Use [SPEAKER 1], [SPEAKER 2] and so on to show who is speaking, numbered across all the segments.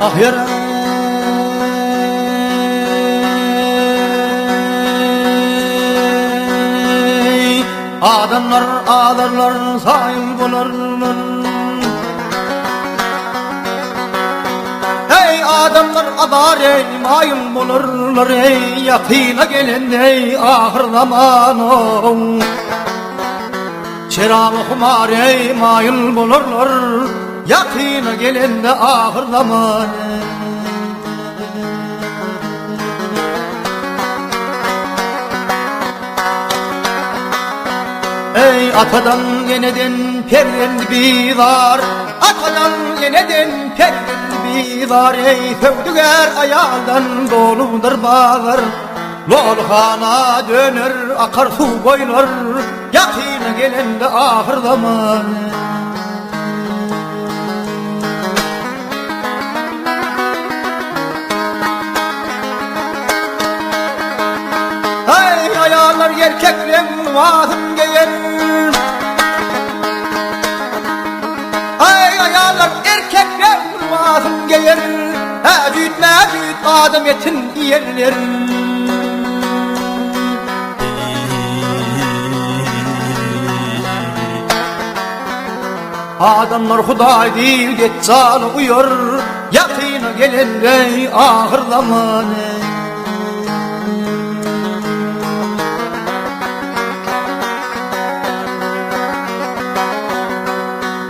[SPEAKER 1] ah yere adamlar ağlarlar sayıl bularlar. Ey adamlar adar ey mayıl bulurlar ey yakına gelin ey ahir zamanı. Şerab-ı humar ey mayıl bulurlar yakına gelin de ahir zamanı. Ey atadan yeniden perdendi bizar, atadan yeniden perdendi bizar. Ey sevdüger ayaldan doludur bağlar, lolhana döner akar su boylar yakına gelen de ahir zamanı. Ey ayallar erkekler vazım geyer, ay ayarlar erkekler vazım geyer, büyüt mevcut adam etin yerler. Adamlar Huday değil geçcanı uyur, yakına gelen ey ahir zamanı.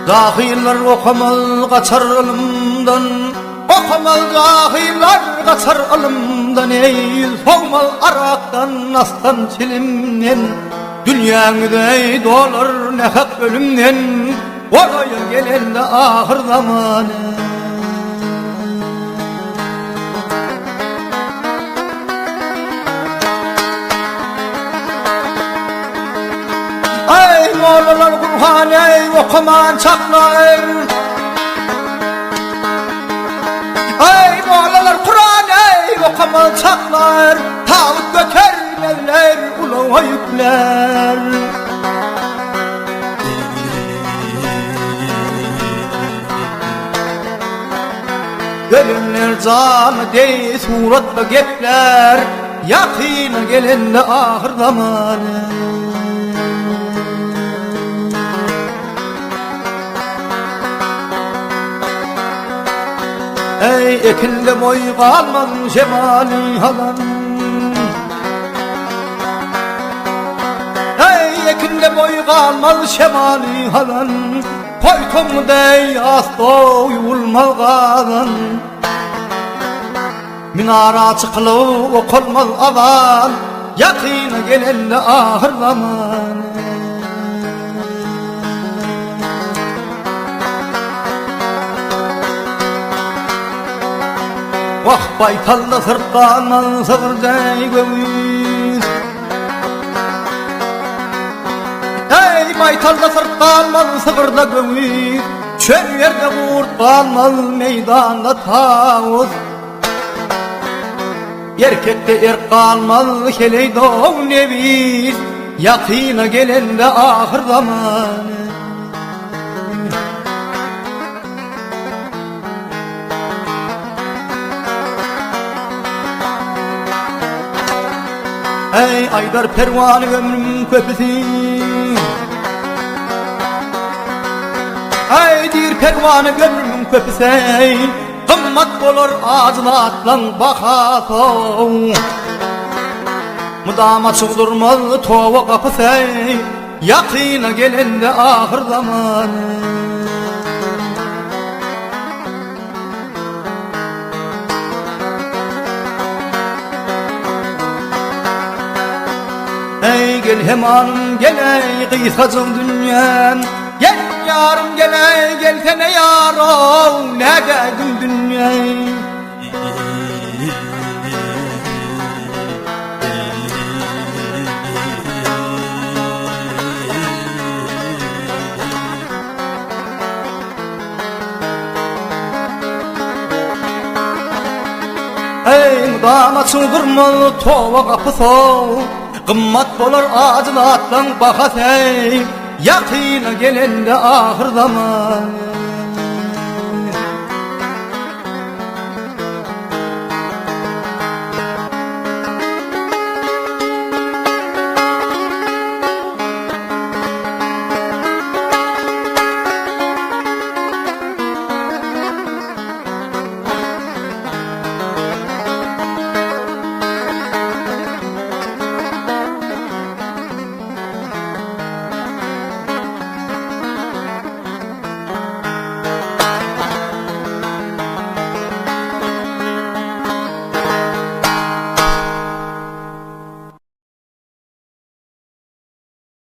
[SPEAKER 1] Cahiller okamal kaçar ölümden, okamal cahiller kaçar ölümden. Ey soğmal araktan aslan çilimden, dünyangıday dolar ne hak ölümden. Oraya gelen de ahir zamanı. Ey mollalar Kur'an ey okuman çaklar, ey mollalar Kur'an ey okuman çaklar, tağut gökerlerler ulu yükler. Gelinler canı dey suratla gepler, yakına gelen de ahir zamanı. Ey ekinde boy kalmaz şemali halan, ey ekinde boy kalmaz şemali halan. Koytum dey asla uyulmaz kalan, minara çıkılı okulmaz avan, yakına gelen de ahir zamanı. Vah baytalda sırtlanman sığır dey göğüs, ey baytalda sırtlanman sığır da göğüs. Çöl yerde kurtlanmaz meydanda tavuz, erkekte er kalmaz heleydo neviz, yakına gelen de ahir zamanı. Ey aydar pervanı ömrüm köpüsü, ey dir pervanı ömrüm köpüsü. Kımmat olur ağzına atlan bakasın, mudama çıldırmaz tova kapısı, yakına gelen de ahir zamanı. Ey gel hemanım gel ey kıysacım dünyam, gel yarım gel ey gelsene yarım, ne dedim dünyayı. Ey mudama çıldırmalı tova kapısı, kımmat bolar ağzına atlan bakasey, yakına gelende ahir zaman.